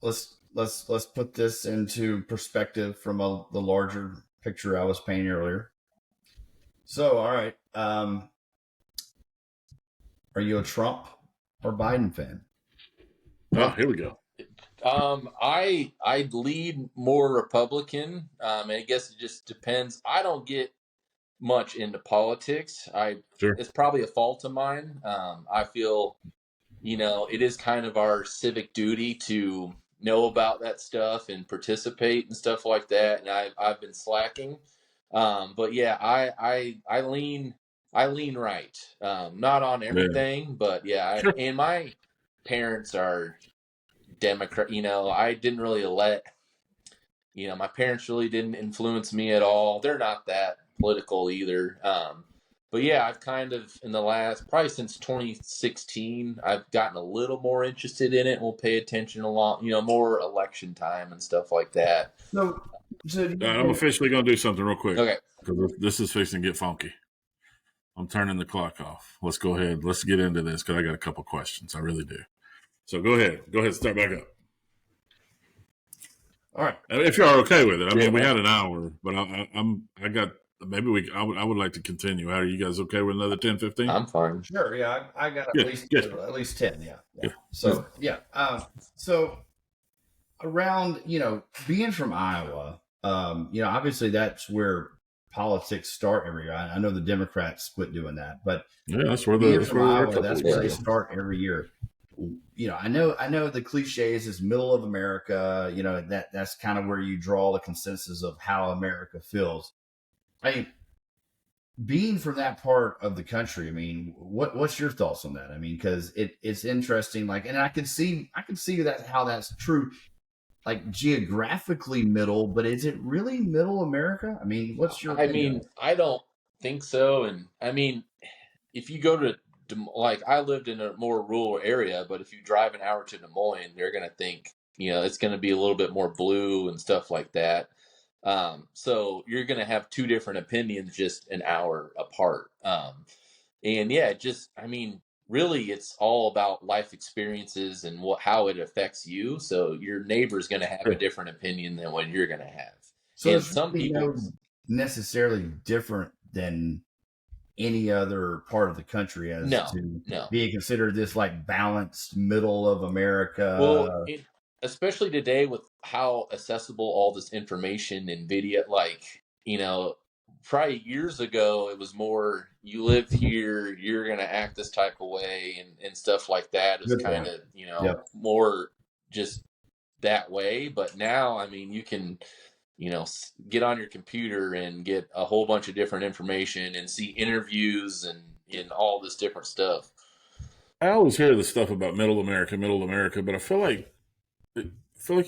Let's put this into perspective from the larger picture I was painting earlier. So, all right. Are you a Trump or Biden fan? Oh, here we go. I lead more Republican. And I guess it just depends. I don't get much into politics. It's probably a fault of mine. I feel, it is kind of our civic duty to know about that stuff and participate and stuff like that. And I've been slacking. But yeah, I lean right. Not on everything, but yeah. And my parents are Democrat. I didn't really my parents really didn't influence me at all. They're not that political either. But yeah, I've kind of in the last, probably since 2016, I've gotten a little more interested in it. And we'll pay attention a lot, more election time and stuff like that. So I'm officially going to do something real quick. Okay. Because this is fixing to get funky. I'm turning the clock off. Let's go ahead. Let's get into this because I got a couple questions. I really do. So go ahead. Start back up. All right. If you're okay with it. I mean, we had an hour, but I would like to continue. Are you guys okay with another 10, 15? I'm fine. Sure. Yeah. I got at least 10. Yeah. So, yeah. So around, being from Iowa, obviously that's where politics start every year. I know the Democrats quit doing that, but that's where they start every year. I know the cliches is middle of America, that's kind of where you draw the consensus of how America feels. I mean, being from that part of the country, I mean, what's your thoughts on that? I mean, because it's interesting, and I can see that how that's true, geographically middle, but is it really middle America? I mean, what's your opinion? I don't think so. And I mean, if you go to, I lived in a more rural area, but if you drive an hour to Des Moines, they're going to think, it's going to be a little bit more blue and stuff like that. So you're going to have two different opinions just an hour apart. And yeah, really it's all about life experiences and how it affects you. So your neighbor's going to have a different opinion than what you're going to have. So and some people necessarily different than any other part of the country being considered this balanced middle of America. Well, especially today with how accessible all this information and video, probably years ago, it was more, you live here, you're going to act this type of way and stuff like that. It was kind of, more just that way. But now, I mean, you can, get on your computer and get a whole bunch of different information and see interviews and all this different stuff. I always hear this stuff about middle America, but I feel like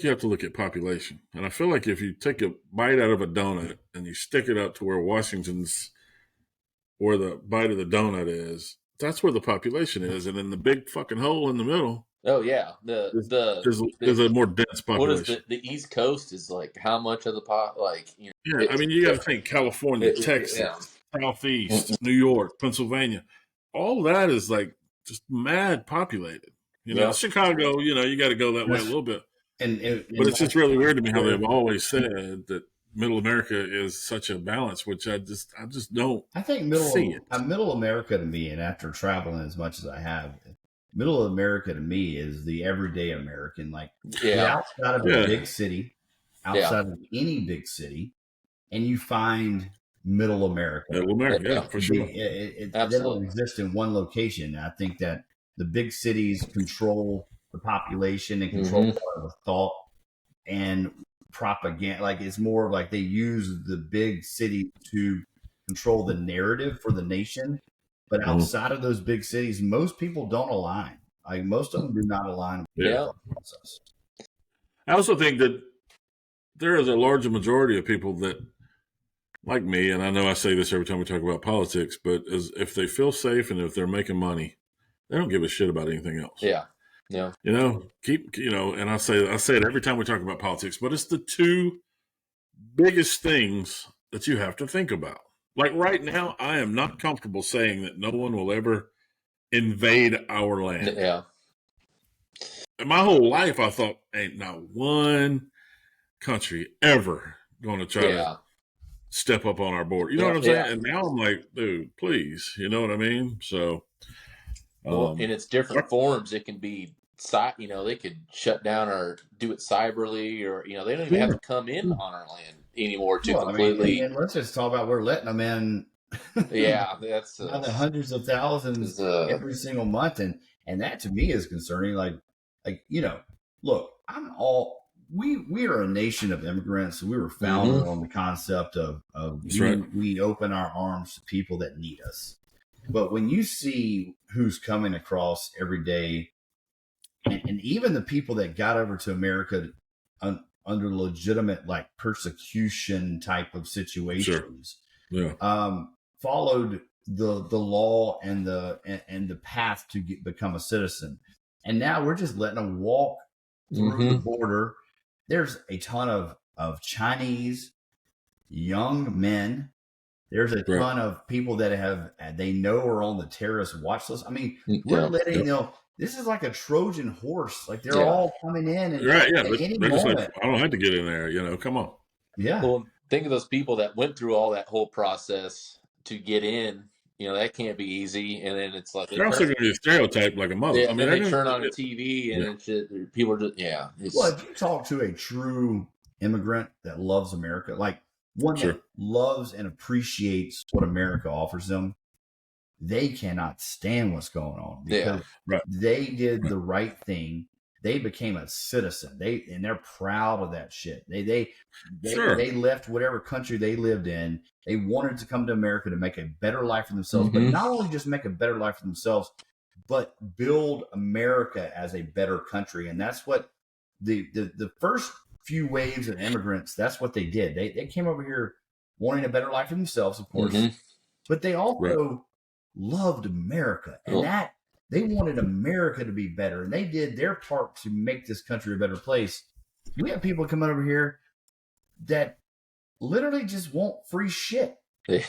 you have to look at population. And I feel like if you take a bite out of a donut and you stick it up to where where the bite of the donut is, that's where the population is. And then the big fucking hole in the middle. Oh yeah. There's a more dense population. What is the East Coast is how much of the Yeah, I mean, you got to think California, Texas, Southeast, New York, Pennsylvania. All that is just mad populated. Chicago, you got to go that way a little bit. But it's just really weird to me how they've always said that middle America is such a balance, which I just don't. I think middle America to me, and after traveling as much as I have, middle America to me is the everyday American, outside of a big city, outside of any big city, and you find middle America. Middle America, for sure. It doesn't exist in one location. I think that the big cities control the population and control part of the thought, and propaganda. Like it's more of like they use the big city to control the narrative for the nation. But outside of those big cities, most people don't align. Like most of them do not align with the thought process. I also think that there is a larger majority of people that, like me, and I know I say this every time we talk about politics, but if they feel safe and if they're making money, they don't give a shit about anything else. Yeah. And I say it every time we talk about politics, but it's the two biggest things that you have to think about. Like right now, I am not comfortable saying that no one will ever invade our land. Yeah. And my whole life, I thought, ain't not one country ever going to try to step up on our border. You know what I'm saying? And now I'm like, dude, please. You know what I mean? So, in its different forms, it can be, they could shut down or do it cyberly, or they don't even have to come in on our land anymore to completely. And let's just talk about we're letting them in. That's by the hundreds of thousands every single month, and that to me is concerning. Like look, we are a nation of immigrants. We were founded on the concept of we open our arms to people that need us. But when you see who's coming across every day, and even the people that got over to America under legitimate like persecution type of situations, followed the law and the path to become a citizen, and now we're just letting them walk through the border. There's a ton of Chinese young men. There's a ton of people that they know are on the terrorist watch list. I mean, we're letting this is like a Trojan horse. Like they're all coming in and at any moment. Like, I don't have to get in there. Come on. Yeah. Well, think of those people that went through all that whole process to get in. That can't be easy. And then it's like they're also going to be stereotyped like a mother. Yeah, I mean, they turn on the TV and it's just, people are just Well, if you talk to a true immigrant that loves America, like one that loves and appreciates what America offers them, they cannot stand what's going on because they did the right thing. They became a citizen. They're proud of that shit. They left whatever country they lived in. They wanted to come to America to make a better life for themselves, but not only just make a better life for themselves, but build America as a better country. And that's what the first few waves of immigrants, that's what they did. They came over here wanting a better life for themselves, of course, but they also loved America, and that they wanted America to be better, and they did their part to make this country a better place. We have people coming over here that literally just want free shit. There's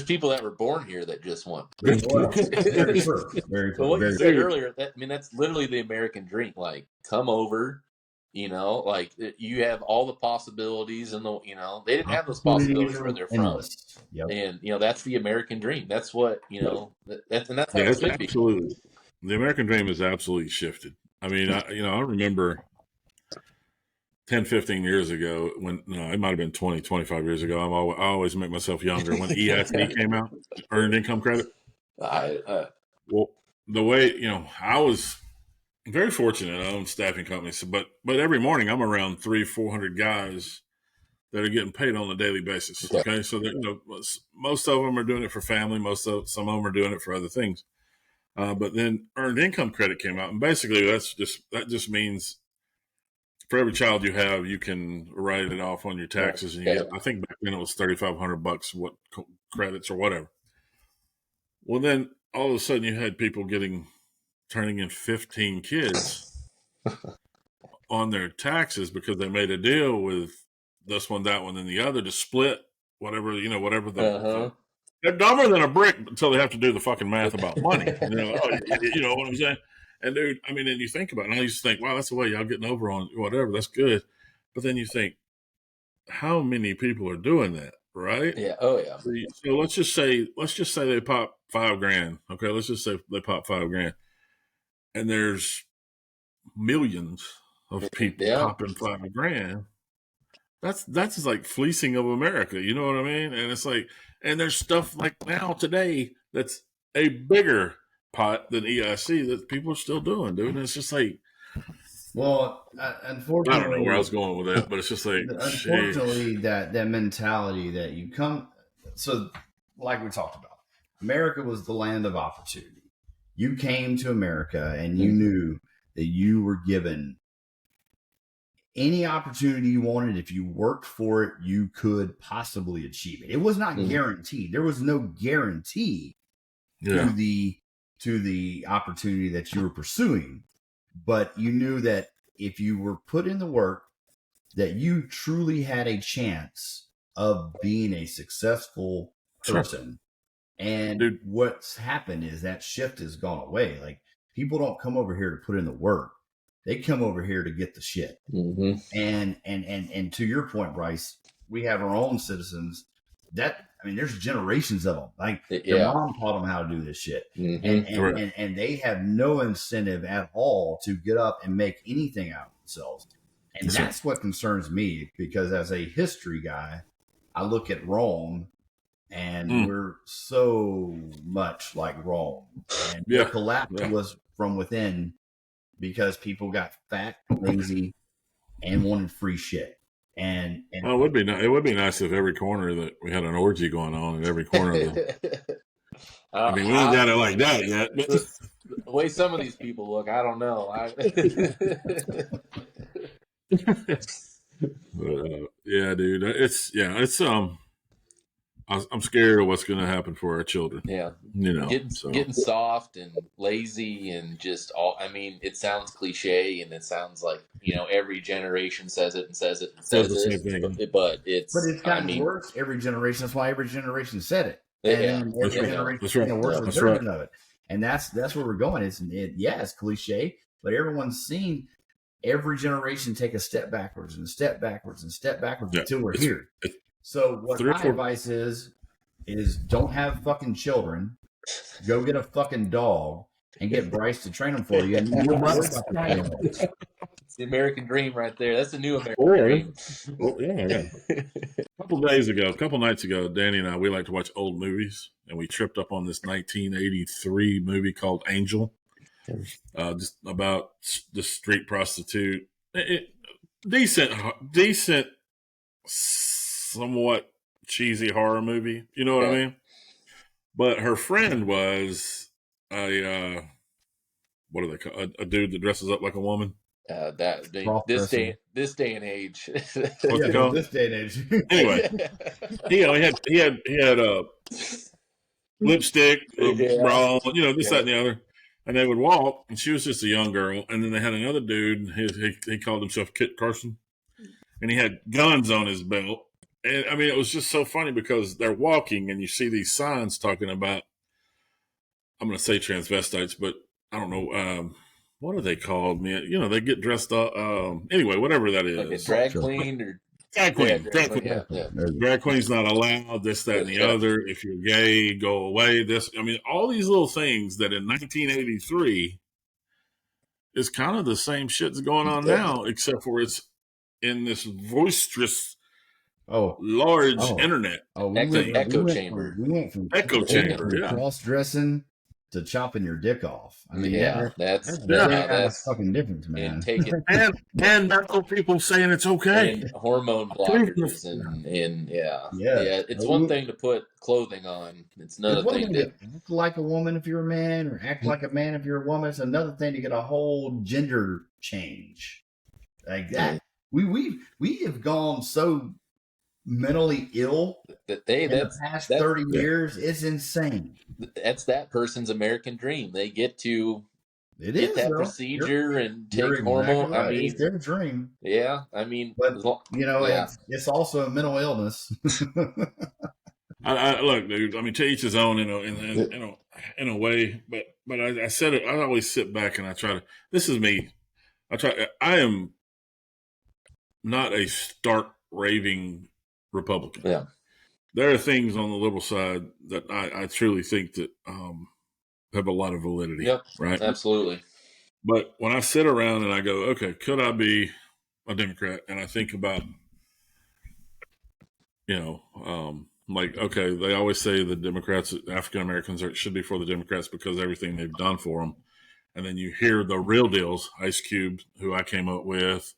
people that were born here that just want. Very true. But what you said earlier, that's literally the American dream. Like, come over. Like you have all the possibilities, and they didn't have those possibilities where they're from. And that's the American dream. That's what that's how it should be. Absolutely. The American dream is absolutely shifted. I mean, I remember 10, 15 years ago when it might have been 20, 25 years ago. I always make myself younger when EIC came out, earned income credit. Well, the way I was very fortunate. I own staffing companies, but every morning I'm around 300-400 guys that are getting paid on a daily basis. Okay, so most of them are doing it for family. Some of them are doing it for other things. But then earned income credit came out, and basically that just means for every child you have, you can write it off on your taxes, and you get, I think back then it was $3,500, what credits or whatever. Well, then all of a sudden you had people turning in 15 kids on their taxes because they made a deal with this one, that one, and the other to split whatever they're dumber than a brick until they have to do the fucking math about money. You know what I'm saying? And dude, I mean, and you think about it, and I used to think, wow, that's the way y'all getting over on whatever, that's good. But then you think, how many people are doing that, right? Yeah. Oh yeah. So let's just say they pop $5,000. Okay, let's just say they pop $5,000. And there's millions of people popping $5,000. That's like fleecing of America. You know what I mean? And it's like, and there's stuff like now today that's a bigger pot than EIC that people are still doing, dude. And it's just like, Well, unfortunately, I don't know where I was going with that, but it's just like, unfortunately, that mentality that you come. So, like we talked about, America was the land of opportunity. You came to America and you knew that you were given any opportunity you wanted. If you worked for it, you could possibly achieve it. It was not guaranteed. There was no guarantee to the opportunity that you were pursuing, but you knew that if you were put in the work, that you truly had a chance of being a successful person. And what's happened is that shift has gone away. Like, people don't come over here to put in the work; they come over here to get the shit. Mm-hmm. And to your point, Bryce, we have our own citizens. There's generations of them. Like, their mom taught them how to do this shit, and they have no incentive at all to get up and make anything out of themselves. And that's what concerns me, because as a history guy, I look at Rome, and we're so much like Rome. And the collapse was from within, because people got fat, lazy, and wanted free shit. And well, it would be nice if every corner that we had an orgy going on in every corner of the. I mean, we ain't got it like that yet. But the way some of these people look, I don't know. Yeah, dude, it's I'm scared of what's going to happen for our children. Yeah, getting soft and lazy and just all. I mean, it sounds cliche and it sounds like every generation says it and says it and says the it, same thing. but it's gotten worse every generation. That's why every generation said it. And every generation worse version of it. And that's where we're going. It's cliche, but everyone's seen every generation take a step backwards and step backwards and step backwards until we're here. So what my advice is don't have fucking children. Go get a fucking dog and get Bryce to train them for you. And it's the American dream right there. That's the new American dream. A couple nights ago, Danny and I, we like to watch old movies, and we tripped up on this 1983 movie called Angel, just about the street prostitute. Decent, somewhat cheesy horror movie. You know what I mean? But her friend was a what do they call a dude that dresses up like a woman? This day and age. This day and age. Anyway, he had a lipstick, bra, this, that, and the other. And they would walk, and she was just a young girl. And then they had another dude. He called himself Kit Carson, and he had guns on his belt. And I mean, it was just so funny because they're walking, and you see these signs talking about, I'm going to say transvestites, but I don't know. What are they called, man? They get dressed up. Anyway, whatever that is. Like a drag queen or drag queen. Yeah. Drag queen's not allowed. This, that, and the other. If you're gay, go away. All these little things that in 1983 is kind of the same shit's going on now, except for it's in this boisterous, large internet. Echo chamber. We went from cross-dressing to chopping your dick off. I mean, that's fucking different, man. And take it, and medical people saying it's okay. And hormone blockers and it's one thing to put clothing on. It's another thing to act like a woman if you're a man, or act like a man if you're a woman. It's another thing to get a whole gender change like that. We have gone so mentally ill that the past 30 years. It's insane. That's that person's American dream. They get to get that procedure and take hormone. Right. I mean, it's their dream. Yeah, I mean, but it's also a mental illness. I look, dude. I mean, to each his own, in a way. But I said it. I always sit back and I try to. This is me. I am not a stark raving Republican. Yeah, there are things on the liberal side that I truly think that have a lot of validity. Yep, right, absolutely. But when I sit around and I go, okay, could I be a Democrat? And I think about, like, okay, they always say the Democrats, African Americans should be for the Democrats because of everything they've done for them. And then you hear the real deals, Ice Cube, who I came up with,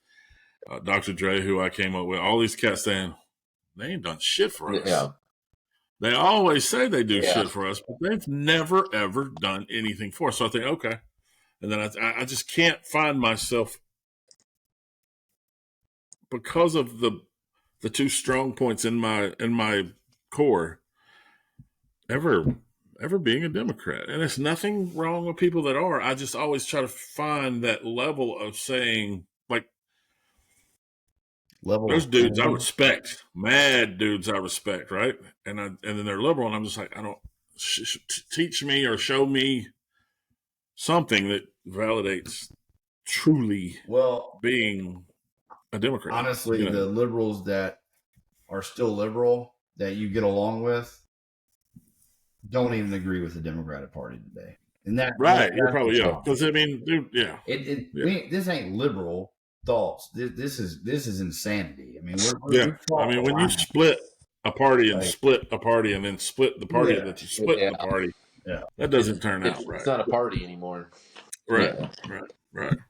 Dr. Dre, who I came up with, all these cats saying, they ain't done shit for us. Yeah. They always say they do shit for us, but they've never, ever done anything for us. So I think, okay. And then I just can't find myself, because of the two strong points in my core, ever being a Democrat. And there's nothing wrong with people that are. I just always try to find that level of saying, like, there's dudes I respect, mad dudes I respect, right? And then they're liberal, and I'm just like, I don't teach me or show me something that validates truly being a Democrat. Honestly, the liberals that are still liberal that you get along with don't even agree with the Democratic Party today. And that you're probably because I mean, dude, this ain't liberal thoughts. This is insanity. I mean, I mean, when you split a party and split a party and then split the party that you split the party, that doesn't turn out right. It's not a party anymore. Right.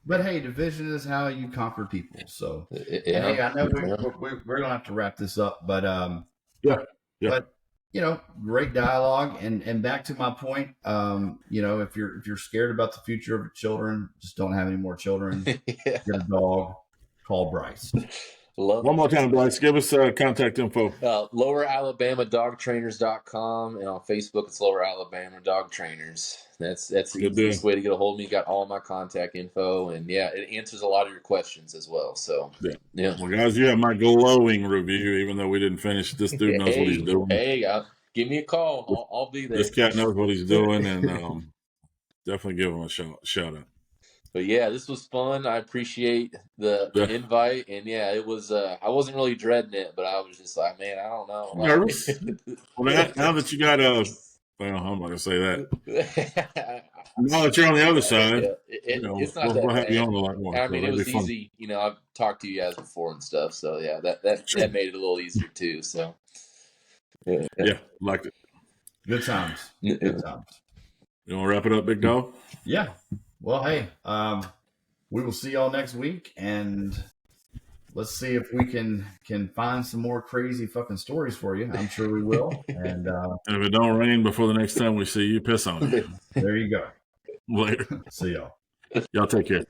But hey, division is how you conquer people. So hey, I know we're gonna have to wrap this up, but but great dialogue. And back to my point, if you're scared about the future of your children, just don't have any more children. Get a dog. Call Bryce. One more time, Bryce. Give us contact info. LowerAlabamaDogTrainers.com, and on Facebook it's Lower Alabama Dog Trainers. That's the easiest way to get a hold of me. Got all my contact info, and it answers a lot of your questions as well. So well, guys, you have my glowing review, even though we didn't finish. This dude knows what he's doing. Hey, give me a call. I'll be there. This cat knows what he's doing, and definitely give him a shout out. But this was fun. I appreciate the invite, and it was. I wasn't really dreading it, but I was just like, man, I don't know. Nervous? Well, now that you got well, I'm not gonna say that. Now that you're on the other side, it's not we'll have you on a lot more. I mean, it was easy. I've talked to you guys before and stuff, so that made it a little easier too. So liked it. Good times. Good times. You want to wrap it up, big dog? Yeah. Well, hey, we will see y'all next week, and let's see if we can find some more crazy fucking stories for you. I'm sure we will. And if it don't rain before the next time we see you, piss on it. There you go. Later. See y'all. Y'all take care.